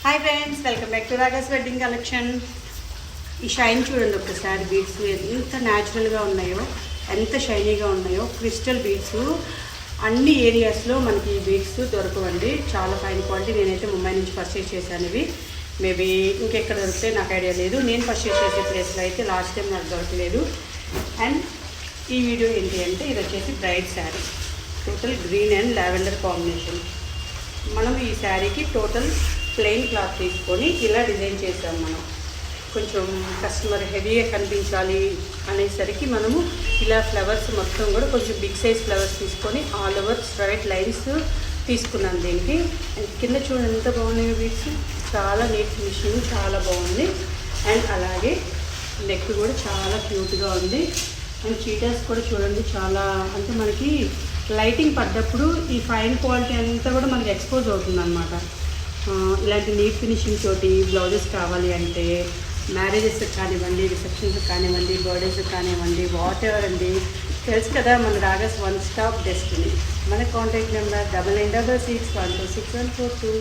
Hi friends, welcome back to ragas wedding collection. ఈ shine చూడండి ఒకసారి. బీడ్స్ ఎంత న్యాచురల్గా ఉన్నాయో, ఎంత షైనీగా ఉన్నాయో. క్రిస్టల్ బీడ్స్ అన్ని ఏరియాస్లో మనకి ఈ బీడ్స్ దొరకవండి. చాలా ఫైన్ క్వాలిటీ. నేనైతే ముంబై నుంచి పర్చేస్ చేశాను. ఇవి మేబీ ఇంకెక్కడ దొరికితే నాకు ఐడియా లేదు. నేను పర్చేస్ చేసే ప్లేస్లో అయితే లాస్ట్ టైం నాకు దొరకలేదు. అండ్ ఈ వీడియో ఏంటి అంటే, ఇది వచ్చేసి braid sari. Total green and lavender combination. మనం ఈ శారీకి టోటల్ ప్లెయిన్ క్లాత్ తీసుకొని ఇలా డిజైన్ చేసాం. మనం కొంచెం కస్టమర్ హెవీగా కనిపించాలి అనేసరికి మనము ఇలా ఫ్లవర్స్ మొత్తం కూడా కొంచెం బిగ్ సైజ్ ఫ్లవర్స్ తీసుకొని ఆల్ ఓవర్ స్ట్రైట్ లైన్స్ తీసుకున్నాను దీనికి. అండ్ కింద చూడండి ఎంత బాగున్నాయో బీడ్స్. చాలా నీట్ ఫినిషింగ్, చాలా బాగుంది. అండ్ అలాగే నెక్ కూడా చాలా క్యూట్గా ఉంది. అండ్ చీటర్స్ కూడా చూడండి, చాలా అంటే మనకి లైటింగ్ పడ్డప్పుడు ఈ ఫైన్ క్వాలిటీ అంతా కూడా మనకి ఎక్స్పోజ్ అవుతుంది అనమాట. ఇలాంటి నీట్ ఫినిషింగ్ తోటి బ్లౌజెస్ కావాలి అంటే మ్యారేజెస్కి కానివ్వండి, రిసెప్షన్స్కి కానివ్వండి, బర్త్డేస్కి కానివ్వండి, వాట్ ఎవర్ అండి. తెలుసు కదా మన రాగాస్ వన్ స్టాప్ డెస్టినీ. మన కాంటాక్ట్ నెంబర్ 9966126142.